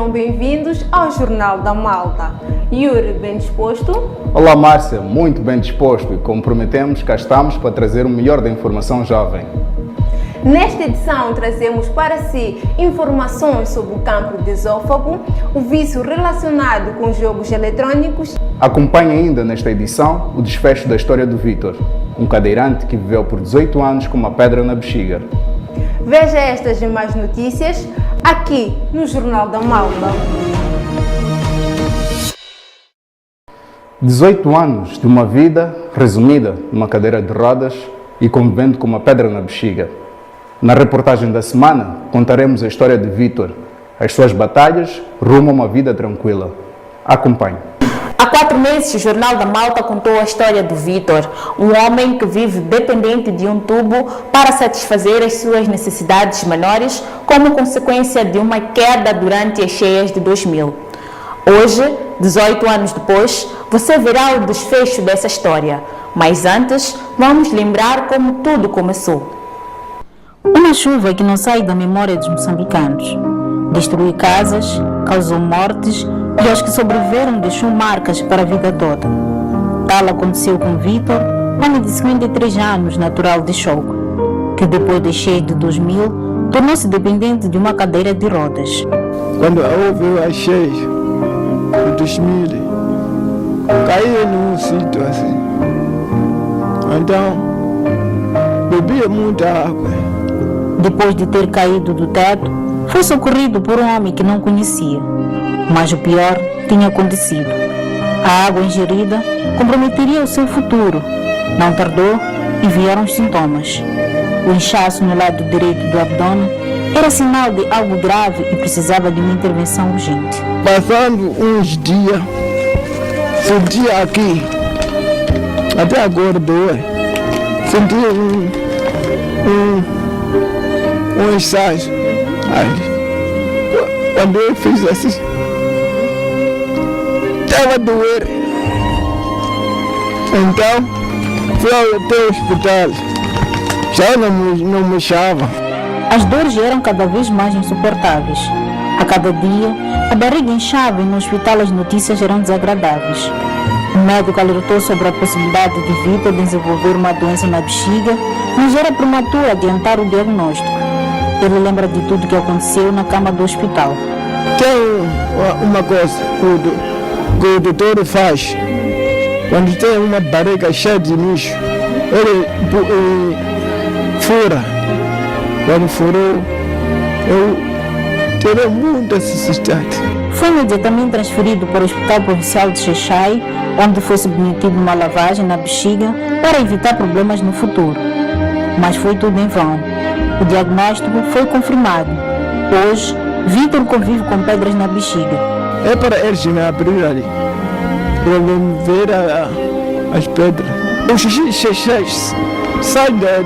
sejam bem-vindos ao Jornal da Malta. Yuri, bem disposto? Olá Márcia, muito bem disposto e comprometemos, cá estamos para trazer o melhor da informação jovem. Nesta edição trazemos para si informações sobre o cancro de esôfago, o vício relacionado com jogos eletrônicos. Acompanhe ainda nesta edição o desfecho da história do Vítor, um cadeirante que viveu por 18 anos com uma pedra na bexiga. Veja estas e mais notícias aqui no Jornal da Malta. 18 anos de uma vida resumida numa cadeira de rodas e convivendo com uma pedra na bexiga. Na reportagem da semana, contaremos a história de Vítor, as suas batalhas rumo a uma vida tranquila. Acompanhe. Há 4 meses, o Jornal da Malta contou a história do Vítor, um homem que vive dependente de um tubo para satisfazer as suas necessidades menores, como consequência de uma queda durante as cheias de 2000. Hoje, 18 anos depois, você verá o desfecho dessa história. Mas antes, vamos lembrar como tudo começou. Uma chuva que não sai da memória dos moçambicanos. Destruiu casas, causou mortes e aos que sobreviveram deixou marcas para a vida toda. Tal aconteceu com Vítor, homem de 53 anos, natural de Choco, que depois das cheias de 2000 tornou-se dependente de uma cadeira de rodas. Quando houve as cheias de 2000, caía num sítio assim. Então, bebia muita água. Depois de ter caído do teto, foi socorrido por um homem que não conhecia. Mas o pior tinha acontecido. A água ingerida comprometeria o seu futuro. Não tardou e vieram os sintomas. O inchaço no lado direito do abdômen era sinal de algo grave e precisava de uma intervenção urgente. Passando uns dias, sentia aqui, até agora dói, sentia um inchaço. Quando eu fiz assim, estava a doer. Então, fui até o hospital. Já não me achava. As dores eram cada vez mais insuportáveis. A cada dia, a barriga inchava e no hospital as notícias eram desagradáveis. O médico alertou sobre a possibilidade de Vítor desenvolver uma doença na bexiga, mas era prematuro adiantar o diagnóstico. Ele lembra de tudo que aconteceu na cama do hospital. Tem uma coisa que o doutor faz. Quando tem uma barriga cheia de lixo, ele fura. Quando furou, eu tirei muita necessidade. Foi imediatamente transferido para o Hospital Provincial de Xai-Xai, onde foi submetido a uma lavagem na bexiga para evitar problemas no futuro. Mas foi tudo em vão. O diagnóstico foi confirmado. Hoje, Vítor convive com pedras na bexiga. É para eles me abrir ali, para eu ver as pedras. O xixi sai da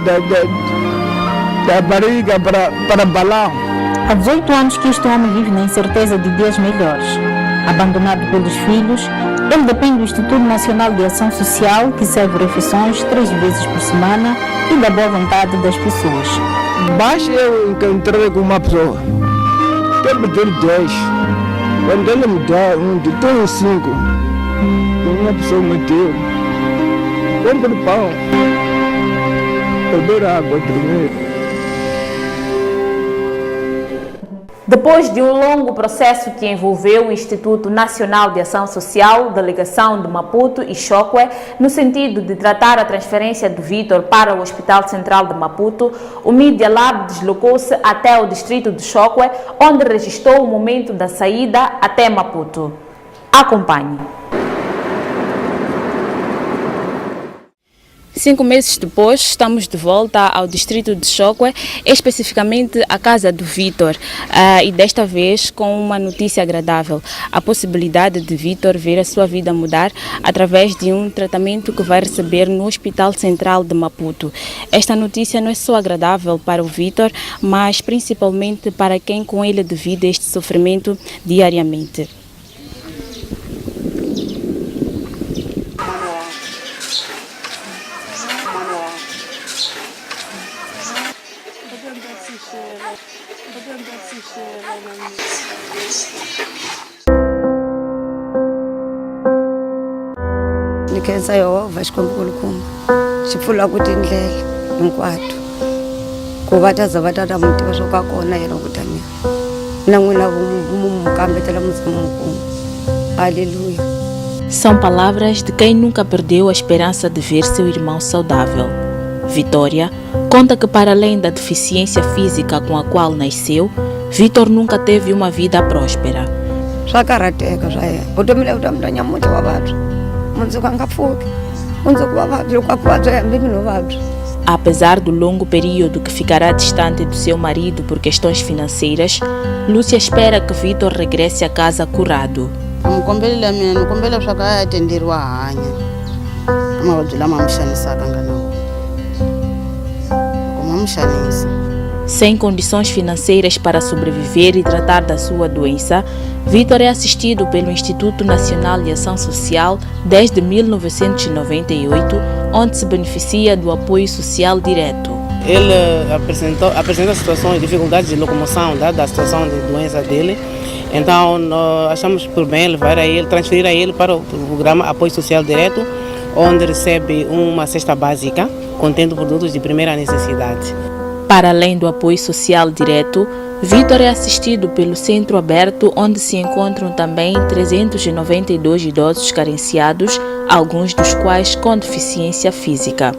barriga para balão. Há 18 anos que este homem vive na incerteza de dias melhores. Abandonado pelos filhos, ele depende do Instituto Nacional de Ação Social, que serve refeições 3 vezes por semana e da boa vontade das pessoas. Basta eu encontrar com uma pessoa, eu me dou 10. Quando ele me dá dou 5. Uma pessoa me deu. Compro pão, beber água primeiro. Depois de um longo processo que envolveu o Instituto Nacional de Ação Social, Delegação de Maputo e Choque, no sentido de tratar a transferência do Vítor para o Hospital Central de Maputo, o Media Lab deslocou-se até o distrito de Choque, onde registrou o momento da saída até Maputo. Acompanhe. 5 meses depois, estamos de volta ao distrito de Choque, especificamente à casa do Vítor, e desta vez com uma notícia agradável, a possibilidade de Vítor ver a sua vida mudar através de um tratamento que vai receber no Hospital Central de Maputo. Esta notícia não é só agradável para o Vítor, mas principalmente para quem com ele divide este sofrimento diariamente. nikhensa Yehovha xikwembu-kulukumba xi pfula ku tindlela hinkwato ku va ta za va ta mi tiva swo ka kona yena ku ta mina n'wina mu kambetela muzimu. Aleluia. São palavras de quem nunca perdeu a esperança de ver seu irmão saudável. Vitória conta que, para além da deficiência física com a qual nasceu, Vitor nunca teve uma vida próspera. Swa karhateka swa yena vutomi lebyi bya mina nyamuntlha wa vabya mundzuku a nga pfuki mundzuku wa vabya loko a ku vabya hambi mina u vabya. Apesar do longo período que ficará distante do seu marido por questões financeiras, Lúcia espera que Vitor regresse a casa curado. Mukombelele mina ni kombela leswaku a ya atenderiwa a hanya mavabyi lama ma xanisaka ngana ma mu xanisa. Sem condições financeiras para sobreviver e tratar da sua doença, Vitor é assistido pelo Instituto Nacional de Ação Social desde 1998, onde se beneficia do apoio social direto. Ele apresenta situações de dificuldades de locomoção, dada a situação de doença dele. Então, nós achamos por bem levar a ele, transferir a ele para o programa Apoio Social Direto, onde recebe uma cesta básica contendo produtos de primeira necessidade. Para além do apoio social direto, Vitor é assistido pelo Centro Aberto, onde se encontram também 392 idosos carenciados, alguns dos quais com deficiência física.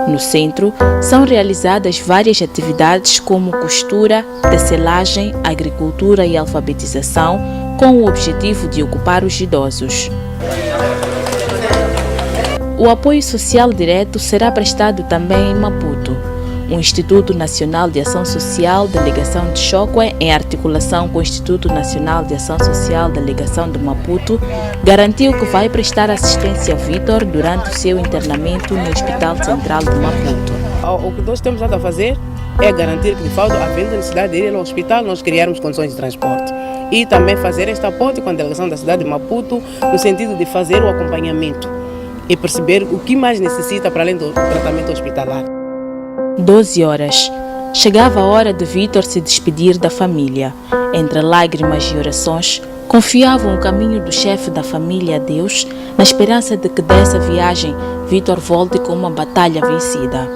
No centro, são realizadas várias atividades como costura, tecelagem, agricultura e alfabetização, com o objetivo de ocupar os idosos. O apoio social direto será prestado também em Maputo. O Instituto Nacional de Ação Social, Delegação de Chokwe, em articulação com o Instituto Nacional de Ação Social, Delegação de Maputo, garantiu que vai prestar assistência a Vitor durante o seu internamento no Hospital Central de Maputo. O que nós temos a fazer é garantir que, de fato, havendo necessidade de ir ao hospital, nós criarmos condições de transporte. E também fazer esta ponte com a delegação da cidade de Maputo, no sentido de fazer o acompanhamento e perceber o que mais necessita para além do tratamento hospitalar. 12 horas. Chegava a hora de Vitor se despedir da família. Entre lágrimas e orações, confiavam o caminho do chefe da família a Deus, na esperança de que dessa viagem Vitor volte com uma batalha vencida.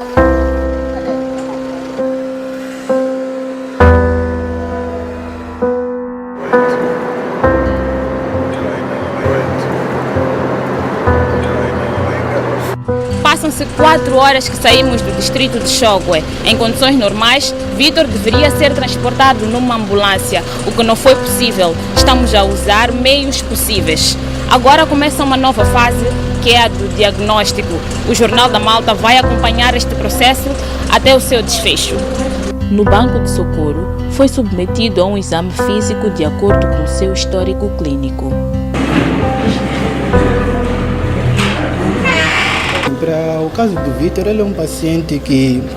Passam-se 4 horas que saímos do distrito de Chokwe. Em condições normais, Vitor deveria ser transportado numa ambulância, o que não foi possível. Estamos a usar meios possíveis. Agora começa uma nova fase, que é a do diagnóstico. O Jornal da Malta vai acompanhar este processo até o seu desfecho. No banco de socorro, foi submetido a um exame físico de acordo com o seu histórico clínico. Para o caso do Vitor, ele é um paciente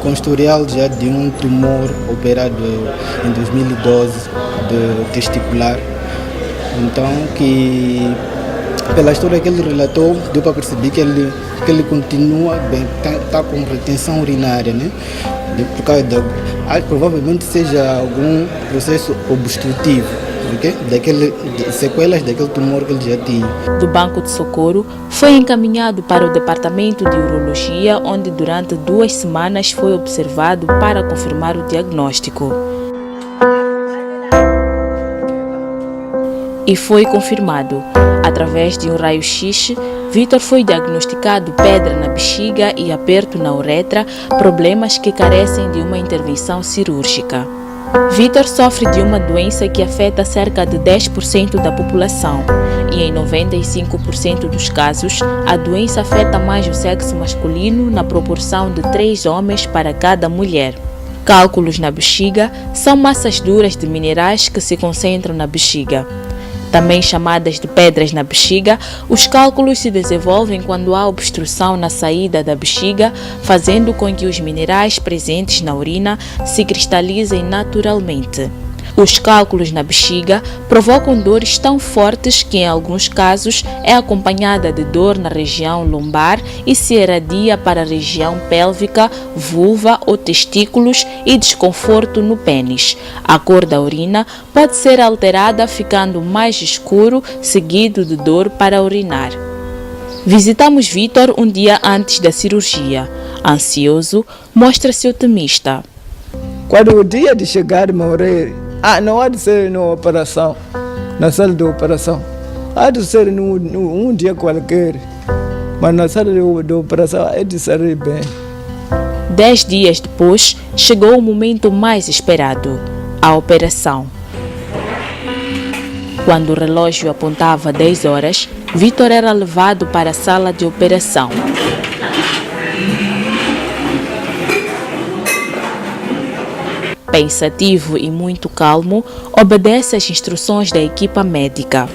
com historial já de um tumor operado em 2012 de testicular. Então, que pela história que ele relatou, deu para perceber que ele continua bem, está com retenção urinária, né? Por causa provavelmente seja algum processo obstrutivo. Okay? Sequelas daquele tumor que ele já tinha. Do banco de socorro, foi encaminhado para o departamento de urologia, onde durante 2 semanas foi observado para confirmar o diagnóstico. E foi confirmado. Através de um raio-x, Vitor foi diagnosticado pedra na bexiga e aperto na uretra, problemas que carecem de uma intervenção cirúrgica. Vitor sofre de uma doença que afeta cerca de 10% da população e em 95% dos casos, a doença afeta mais o sexo masculino na proporção de 3 homens para cada mulher. Cálculos na bexiga são massas duras de minerais que se concentram na bexiga. Também chamadas de pedras na bexiga, os cálculos se desenvolvem quando há obstrução na saída da bexiga, fazendo com que os minerais presentes na urina se cristalizem naturalmente. Os cálculos na bexiga provocam dores tão fortes que, em alguns casos, é acompanhada de dor na região lombar e se irradia para a região pélvica, vulva ou testículos e desconforto no pênis. A cor da urina pode ser alterada ficando mais escuro, seguido de dor para urinar. Visitamos Vítor um dia antes da cirurgia. Ansioso, mostra-se otimista. Quando o dia de chegar, morrer, não há de ser na operação, na sala de operação. Há de ser num dia qualquer, mas na sala de operação é de sair bem. 10 dias depois, chegou o momento mais esperado, a operação. Quando o relógio apontava 10 horas, Vítor era levado para a sala de operação. Pensativo e muito calmo, obedece às instruções da equipa médica.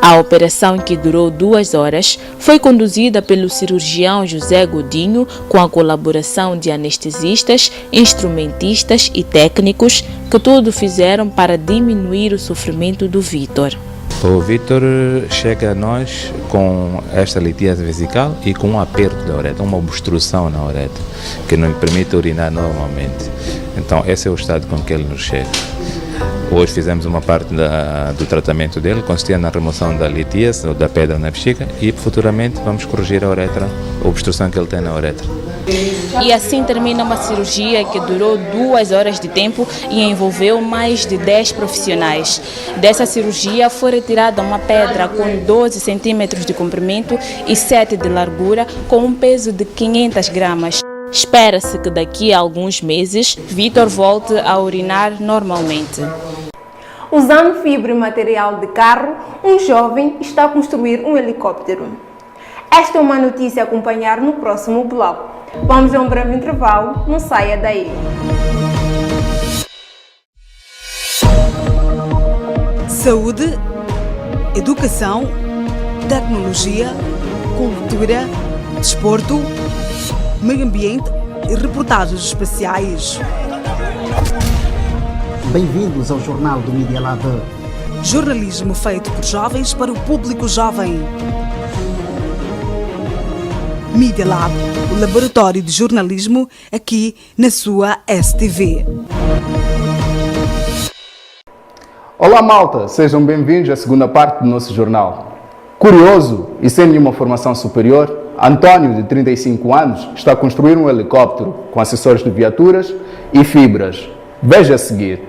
A operação, que durou 2 horas, foi conduzida pelo cirurgião José Godinho, com a colaboração de anestesistas, instrumentistas e técnicos, que tudo fizeram para diminuir o sofrimento do Vítor. O Vítor chega a nós com esta litíase vesical e com um aperto da uretra, uma obstrução na uretra, que não lhe permite urinar normalmente. Então esse é o estado com que ele nos chega. Hoje fizemos uma parte do tratamento dele, consistia na remoção da litíase, ou da pedra na bexiga, e futuramente vamos corrigir a uretra, a obstrução que ele tem na uretra. E assim termina uma cirurgia que durou 2 horas de tempo e envolveu mais de 10 profissionais. Dessa cirurgia foi retirada uma pedra com 12 centímetros de comprimento e 7 de largura, com um peso de 500 gramas. Espera-se que daqui a alguns meses, Vítor volte a urinar normalmente. Usando fibra e material de carro, um jovem está a construir um helicóptero. Esta é uma notícia a acompanhar no próximo bloco. Vamos a um breve intervalo, não saia daí. Saúde, educação, tecnologia, cultura, desporto, meio ambiente e reportagens especiais. Bem-vindos ao Jornal do Media Lab. Jornalismo feito por jovens para o público jovem. Media Lab, o laboratório de jornalismo aqui na sua STV. Olá malta, sejam bem-vindos à segunda parte do nosso jornal. Curioso e sem nenhuma formação superior, António, de 35 anos, está a construir um helicóptero com acessórios de viaturas e fibras. Veja a seguir.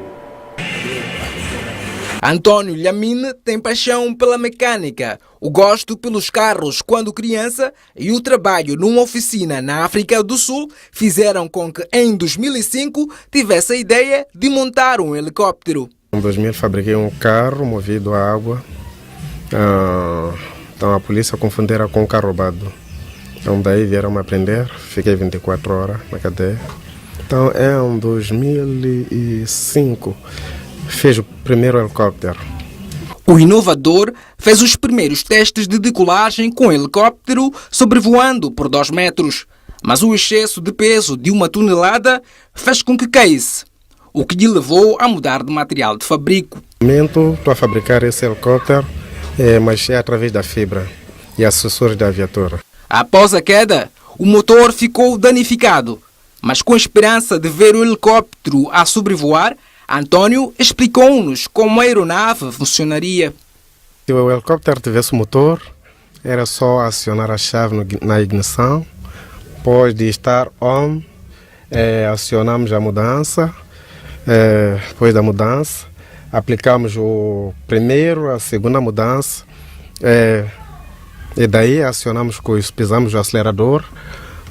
Antônio Lhamine tem paixão pela mecânica, o gosto pelos carros quando criança e o trabalho numa oficina na África do Sul fizeram com que em 2005 tivesse a ideia de montar um helicóptero. Em 2000 fabriquei um carro movido a água, então a polícia confundira com um carro roubado. Então daí vieram me aprender, fiquei 24 horas na cadeia. Então em 2005 fez o primeiro helicóptero. O inovador fez os primeiros testes de decolagem com helicóptero sobrevoando por 2 metros. Mas o excesso de peso de 1 tonelada fez com que caísse, o que lhe levou a mudar de material de fabrico. No momento estou a fabricar esse helicóptero, mas é através da fibra e acessórios da viatura. Após a queda, o motor ficou danificado, mas com a esperança de ver o helicóptero a sobrevoar, Antônio explicou-nos como a aeronave funcionaria. Se o helicóptero tivesse motor, era só acionar a chave na ignição. Depois de estar on, acionamos a mudança. Depois da mudança, aplicamos o primeiro, a segunda mudança. E daí acionamos, pisamos o acelerador.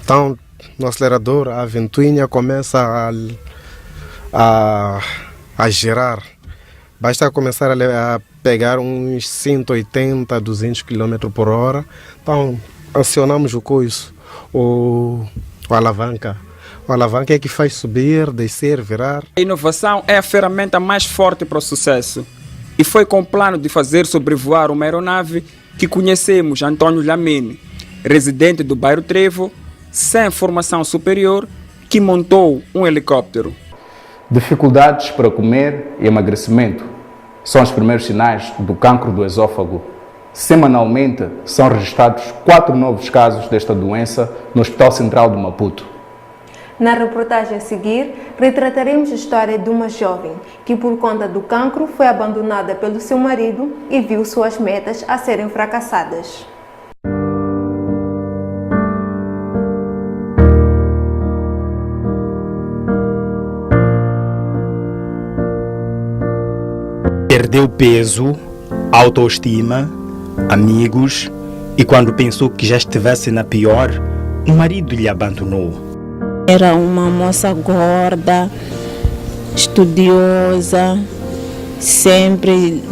Então, no acelerador, a ventoinha começa a girar. Basta começar a pegar uns 180, 200 km por hora. Então, acionamos o alavanca. O alavanca é que faz subir, descer, virar. A inovação é a ferramenta mais forte para o sucesso. E foi com o plano de fazer sobrevoar uma aeronave que conhecemos Antônio Lhamine, residente do bairro Trevo, sem formação superior, que montou um helicóptero. Dificuldades para comer e emagrecimento são os primeiros sinais do cancro do esôfago. Semanalmente são registrados 4 novos casos desta doença no Hospital Central de Maputo. Na reportagem a seguir, retrataremos a história de uma jovem que, por conta do cancro, foi abandonada pelo seu marido e viu suas metas a serem fracassadas. Perdeu peso, autoestima, amigos e quando pensou que já estivesse na pior, o marido lhe abandonou. Era uma moça gorda, estudiosa, sempre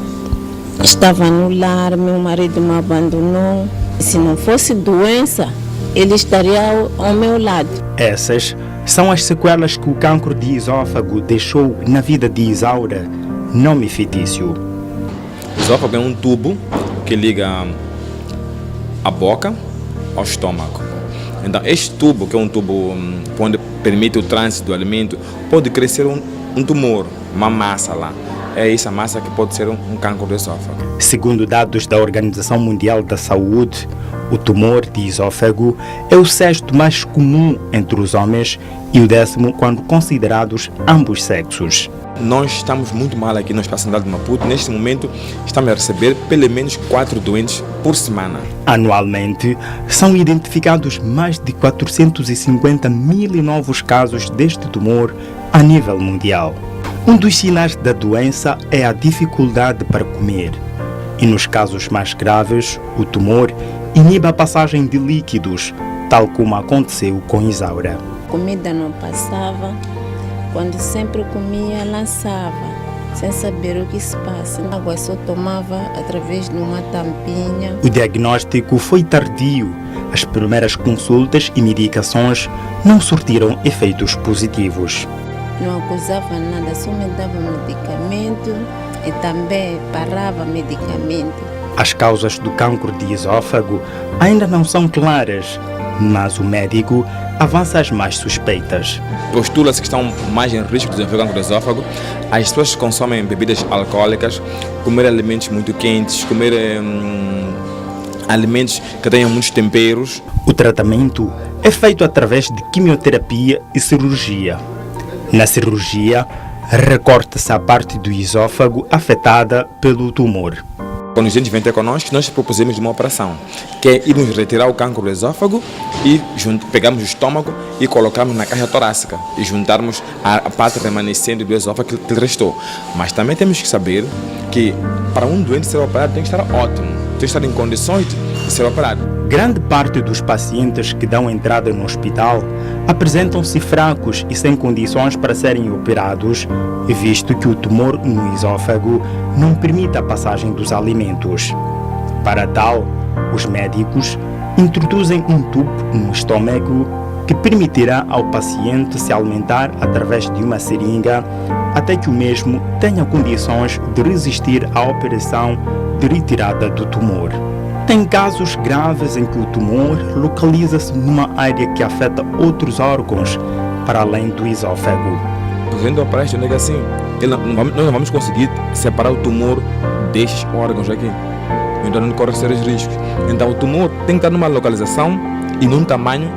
estava no lar, meu marido me abandonou. Se não fosse doença, ele estaria ao meu lado. Essas são as sequelas que o cancro de esôfago deixou na vida de Isaura, nome fictício. O esôfago é um tubo que liga a boca ao estômago. Então, este tubo, que é um tubo onde permite o trânsito do alimento, pode crescer um tumor, uma massa lá. É essa massa que pode ser um cancro do esôfago. Segundo dados da Organização Mundial da Saúde, o tumor de esôfago é o 6º mais comum entre os homens e o 10º quando considerados ambos sexos. Nós estamos muito mal aqui no Espaço Central de Maputo. Neste momento, estamos a receber pelo menos 4 doentes por semana. Anualmente, são identificados mais de 450 mil novos casos deste tumor a nível mundial. Um dos sinais da doença é a dificuldade para comer. E nos casos mais graves, o tumor inibe a passagem de líquidos, tal como aconteceu com Isaura. A comida não passava. Quando sempre comia, lançava, sem saber o que se passa. A água só tomava através de uma tampinha. O diagnóstico foi tardio. As primeiras consultas e medicações não surtiram efeitos positivos. Não acusava nada, só me dava medicamento e também parava medicamento. As causas do cancro de esôfago ainda não são claras, mas o médico avança as mais suspeitas. Postula-se que estão mais em risco de desenvolver cancro do esôfago as pessoas que consomem bebidas alcoólicas, comer alimentos muito quentes, comer alimentos que tenham muitos temperos. O tratamento é feito através de quimioterapia e cirurgia. Na cirurgia, recorta-se a parte do esôfago afetada pelo tumor. Quando os gente vem ter conosco, nós propusemos uma operação, que é irmos retirar o cancro do esôfago e pegamos o estômago e colocamos na caixa torácica e juntarmos a parte remanescente do esôfago que restou. Mas também temos que saber que para um doente ser operado tem que estar ótimo, tem que estar em condições de ser operado. Grande parte dos pacientes que dão entrada no hospital apresentam-se fracos e sem condições para serem operados, visto que o tumor no esôfago não permite a passagem dos alimentos. Para tal, os médicos introduzem um tubo no estômago que permitirá ao paciente se alimentar através de uma seringa até que o mesmo tenha condições de resistir à operação de retirada do tumor. Tem casos graves em que o tumor localiza-se numa área que afeta outros órgãos, para além do esôfago. Fazendo a operação, é assim, nós não vamos conseguir separar o tumor destes órgãos aqui. Então não corre sérios riscos. Então o tumor tem que estar numa localização e num tamanho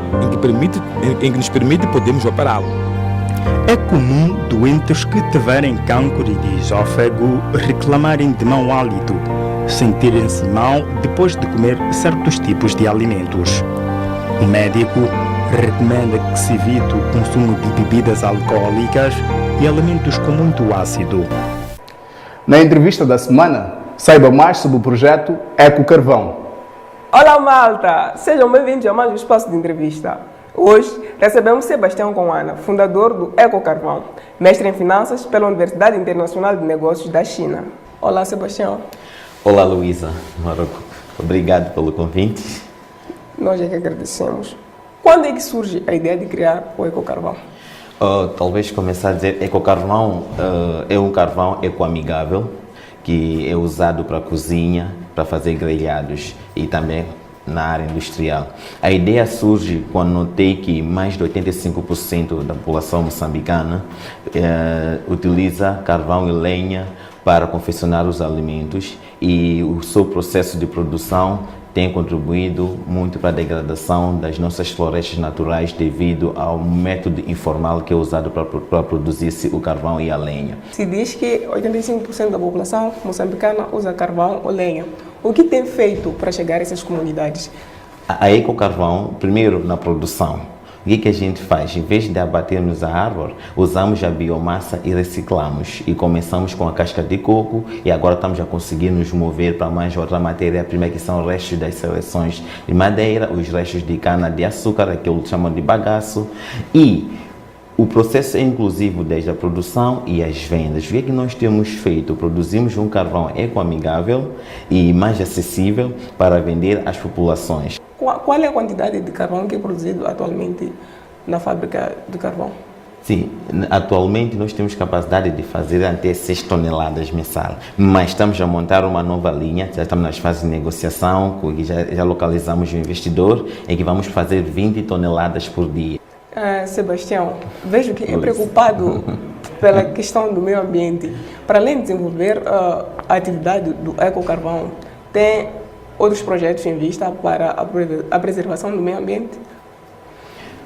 em que nos permite podermos operá-lo. É comum doentes que tiverem cancro de esôfago reclamarem de mau hálito, sentirem-se mal depois de comer certos tipos de alimentos. O médico recomenda que se evite o consumo de bebidas alcoólicas e alimentos com muito ácido. Na entrevista da semana, saiba mais sobre o projeto Eco Carvão. Olá malta, sejam bem-vindos a mais um espaço de entrevista. Hoje recebemos Sebastião Conana, fundador do Eco Carvão, mestre em finanças pela Universidade Internacional de Negócios da China. Olá Sebastião. Olá Luísa, obrigado pelo convite. Nós é que agradecemos. Quando é que surge a ideia de criar o Eco Carvão? Talvez começar a dizer, Eco Carvão é um carvão ecoamigável que é usado para cozinha, para fazer grelhados e também na área industrial. A ideia surge quando notei que mais de 85% da população moçambicana utiliza carvão e lenha para confeccionar os alimentos e o seu processo de produção tem contribuído muito para a degradação das nossas florestas naturais devido ao método informal que é usado para produzir-se o carvão e a lenha. Se diz que 85% da população moçambicana usa carvão ou lenha. O que tem feito para chegar a essas comunidades? A ecocarvão, primeiro na produção. O que a gente faz? Em vez de abatermos a árvore, usamos a biomassa e reciclamos. E começamos com a casca de coco e agora estamos a conseguir nos mover para mais outra matéria-prima que são restos das seleções de madeira, os restos de cana-de-açúcar, aquilo que chamam de bagaço. E o processo é inclusivo desde a produção e as vendas. O que é que nós temos feito? Produzimos um carvão ecoamigável e mais acessível para vender às populações. Qual é a quantidade de carvão que é produzido atualmente na fábrica de carvão? Sim, atualmente nós temos capacidade de fazer até 6 toneladas mensal, mas estamos a montar uma nova linha, já estamos nas fases de negociação, já localizamos o investidor, em que vamos fazer 20 toneladas por dia. Sebastião, vejo que é preocupado pela questão do meio ambiente. Para além de desenvolver a atividade do ecocarvão, tem outros projetos em vista para a preservação do meio ambiente?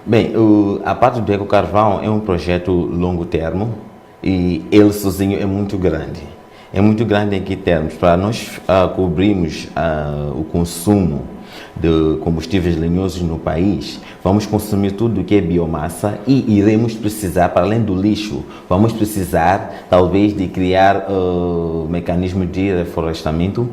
Bem, a parte do ecocarvão é um projeto longo termo e ele sozinho é muito grande. É muito grande em que termos? Para nós cobrirmos o consumo de combustíveis lenhosos no país, vamos consumir tudo o que é biomassa e iremos precisar, para além do lixo, vamos precisar talvez de criar mecanismos de reflorestamento,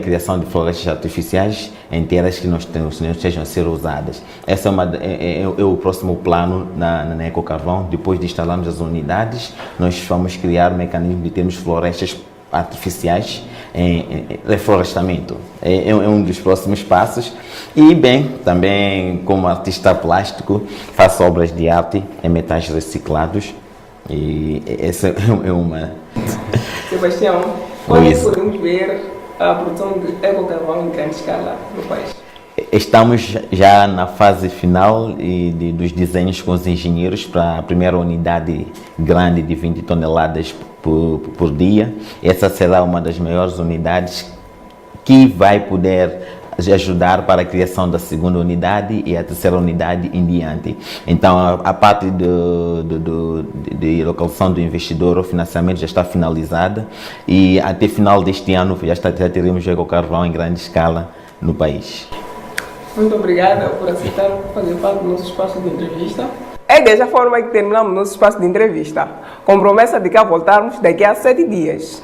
criação de florestas artificiais inteiras que não estejam a ser usadas. Esse é o próximo plano na ecocarvão. Depois de instalarmos as unidades, nós vamos criar mecanismos de termos florestas artificiais em reflorestamento. É um dos próximos passos. E, bem, também como artista plástico, faço obras de arte em metais reciclados. E essa é uma... Sebastião, quando podemos ver a produção de ecocarvão em grande escala no país? Estamos já na fase final dos desenhos com os engenheiros para a primeira unidade grande de 20 toneladas por dia. Essa será uma das maiores unidades que vai poder ajudar para a criação da segunda unidade e a terceira unidade em diante. Então, a parte de localização do investidor, o financiamento já está finalizada e até final deste ano já teremos ecocarvão em grande escala no país. Muito obrigada por aceitar fazer parte do nosso espaço de entrevista. É dessa forma que terminamos nosso espaço de entrevista, com promessa de cá voltarmos daqui a 7 dias.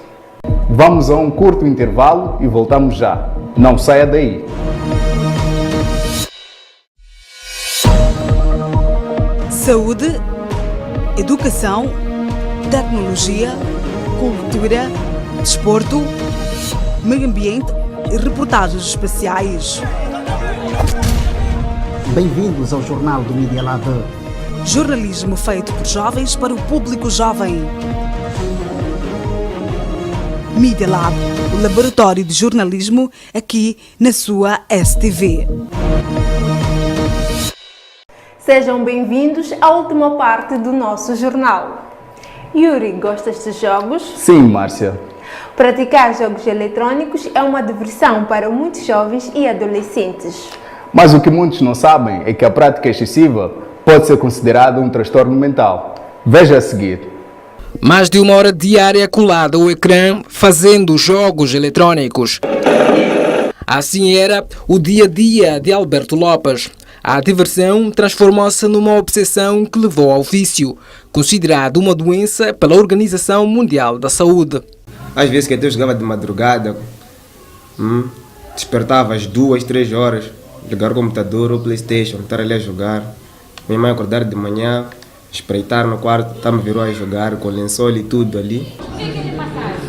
Vamos a um curto intervalo e voltamos já. Não saia daí. Saúde, educação, tecnologia, cultura, desporto, meio ambiente e reportagens especiais. Bem-vindos ao Jornal do Media Lab. Jornalismo feito por jovens para o público jovem. Media Lab, o laboratório de jornalismo aqui na sua STV. Sejam bem-vindos à última parte do nosso jornal. Yuri, gostas de jogos? Sim, Márcia. Praticar jogos eletrônicos é uma diversão para muitos jovens e adolescentes. Mas o que muitos não sabem é que a prática excessiva pode ser considerada um transtorno mental. Veja a seguir. Mais de 1 hora diária colada ao ecrã fazendo jogos eletrônicos. Assim era o dia a dia de Alberto Lopes. A diversão transformou-se numa obsessão que levou ao vício, considerado uma doença pela Organização Mundial da Saúde. Às vezes que eu jogava de madrugada, despertava às 2, 3 horas, ligar o computador ou o PlayStation, estar ali a jogar. Minha mãe acordar de manhã, espreitar no quarto, me virou a jogar com lençol e tudo ali.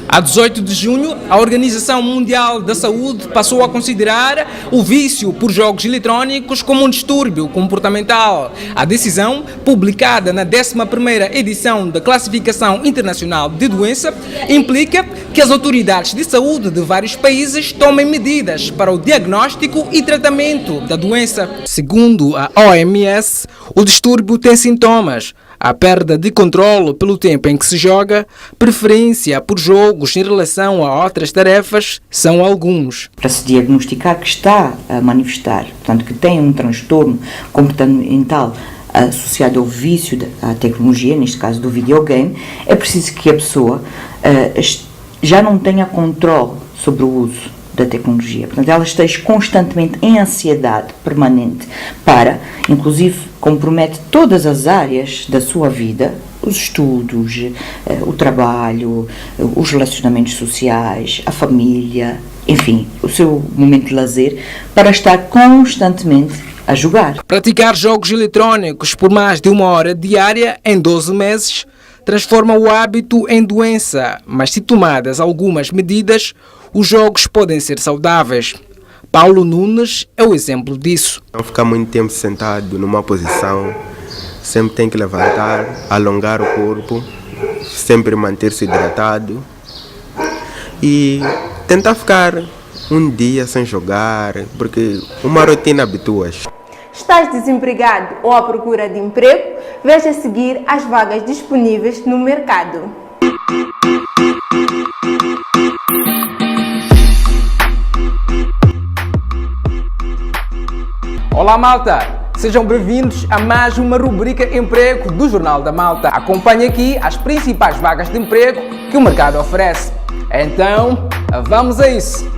A 18 de junho, a Organização Mundial da Saúde passou a considerar o vício por jogos eletrônicos como um distúrbio comportamental. A decisão, publicada na 11ª edição da Classificação Internacional de Doença, implica que as autoridades de saúde de vários países tomem medidas para o diagnóstico e tratamento da doença. Segundo a OMS, o distúrbio tem sintomas: A perda de controle pelo tempo em que se joga, preferência por jogos em relação a outras tarefas, são alguns. Para se diagnosticar que está a manifestar, portanto, que tem um transtorno comportamental associado ao vício da tecnologia, neste caso do videogame, é preciso que a pessoa já não tenha controle sobre o uso da tecnologia. Portanto, ela esteja constantemente em ansiedade permanente inclusive, compromete todas as áreas da sua vida, os estudos, o trabalho, os relacionamentos sociais, a família, enfim, o seu momento de lazer, para estar constantemente a jogar. Praticar jogos eletrónicos por mais de 1 hora diária em 12 meses transforma o hábito em doença, mas se tomadas algumas medidas, os jogos podem ser saudáveis. Paulo Nunes é o exemplo disso. Não ficar muito tempo sentado numa posição, sempre tem que levantar, alongar o corpo, sempre manter-se hidratado e tentar ficar um dia sem jogar, porque uma rotina habitua-se. Estás desempregado ou à procura de emprego? Veja a seguir as vagas disponíveis no mercado. Olá, malta! Sejam bem-vindos a mais uma rubrica Emprego do Jornal da Malta. Acompanhe aqui as principais vagas de emprego que o mercado oferece. Então, vamos a isso!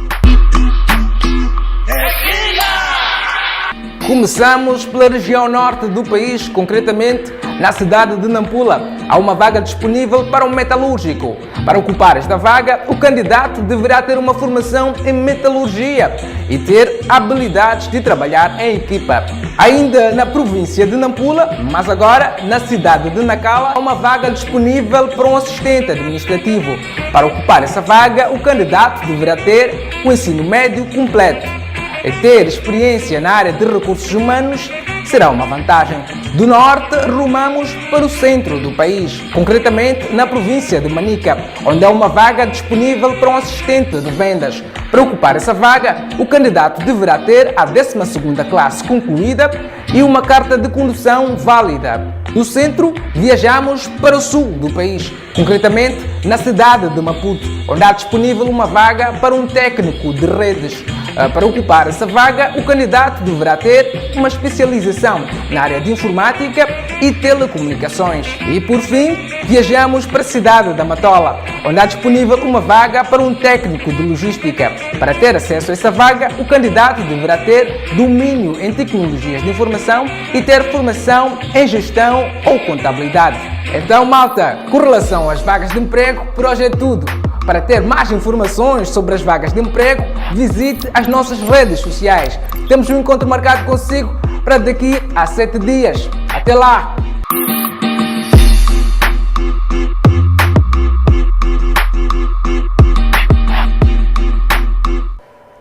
Começamos pela região norte do país, concretamente na cidade de Nampula. Há uma vaga disponível para um metalúrgico. Para ocupar esta vaga, o candidato deverá ter uma formação em metalurgia e ter habilidades de trabalhar em equipa. Ainda na província de Nampula, mas agora na cidade de Nacala, há uma vaga disponível para um assistente administrativo. Para ocupar essa vaga, o candidato deverá ter o ensino médio completo. E ter experiência na área de recursos humanos será uma vantagem. Do norte, rumamos para o centro do país, concretamente na província de Manica, onde há uma vaga disponível para um assistente de vendas. Para ocupar essa vaga, o candidato deverá ter a 12ª classe concluída e uma carta de condução válida. Do centro, viajamos para o sul do país, concretamente na cidade de Maputo, onde há disponível uma vaga para um técnico de redes. Para ocupar essa vaga, o candidato deverá ter uma especialização na área de informática e telecomunicações. E por fim, viajamos para a cidade da Matola, onde há disponível uma vaga para um técnico de logística. Para ter acesso a essa vaga, o candidato deverá ter domínio em tecnologias de informação e ter formação em gestão ou contabilidade. Então, malta, com relação às vagas de emprego, por hoje é tudo. Para ter mais informações sobre as vagas de emprego, visite as nossas redes sociais. Temos um encontro marcado consigo para daqui a 7 dias. Até lá!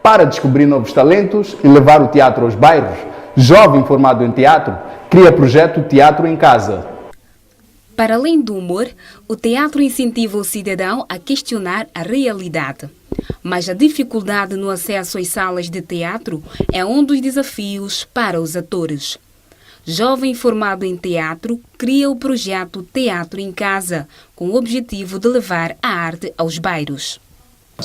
Para descobrir novos talentos e levar o teatro aos bairros, jovem formado em teatro cria projeto Teatro em Casa. Para além do humor, o teatro incentiva o cidadão a questionar a realidade. Mas a dificuldade no acesso às salas de teatro é um dos desafios para os atores. Jovem formado em teatro cria o projeto Teatro em Casa, com o objetivo de levar a arte aos bairros.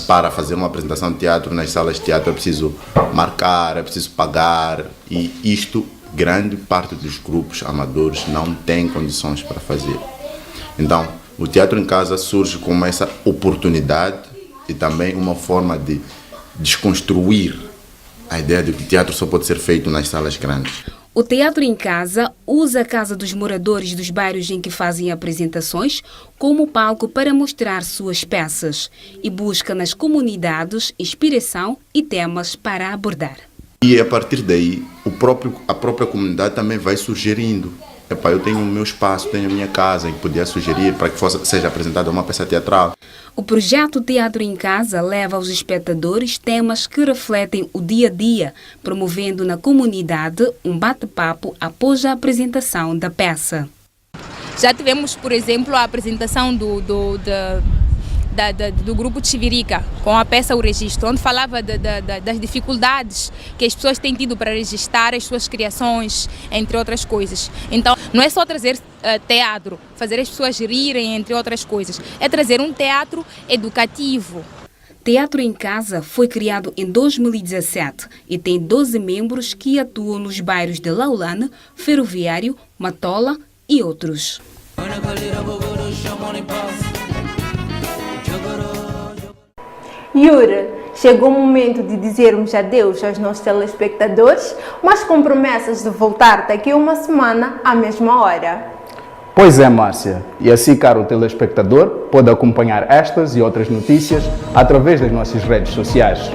Para fazer uma apresentação de teatro nas salas de teatro é preciso marcar, é preciso pagar e isto grande parte dos grupos amadores não tem condições para fazer. Então, o Teatro em Casa surge como essa oportunidade e também uma forma de desconstruir a ideia de que o teatro só pode ser feito nas salas grandes. O Teatro em Casa usa a casa dos moradores dos bairros em que fazem apresentações como palco para mostrar suas peças e busca nas comunidades inspiração e temas para abordar. E a partir daí, a própria comunidade também vai sugerindo. Eu tenho o meu espaço, tenho a minha casa, que podia sugerir para que seja apresentada uma peça teatral. O projeto Teatro em Casa leva aos espectadores temas que refletem o dia a dia, promovendo na comunidade um bate-papo após a apresentação da peça. Já tivemos, por exemplo, a apresentação do grupo Chivirica, com a peça O Registro, onde falava das dificuldades que as pessoas têm tido para registrar as suas criações, entre outras coisas. Então, Não é só trazer teatro, fazer as pessoas rirem, entre outras coisas. É trazer um teatro educativo. Teatro em Casa foi criado em 2017 e tem 12 membros que atuam nos bairros de Laulane, Ferroviário, Matola e outros. Yuri, chegou o momento de dizermos adeus aos nossos telespectadores, mas com promessas de voltar daqui a uma semana à mesma hora. Pois é, Márcia. E assim, caro telespectador, pode acompanhar estas e outras notícias através das nossas redes sociais.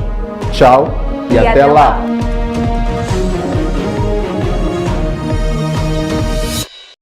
Tchau e até lá.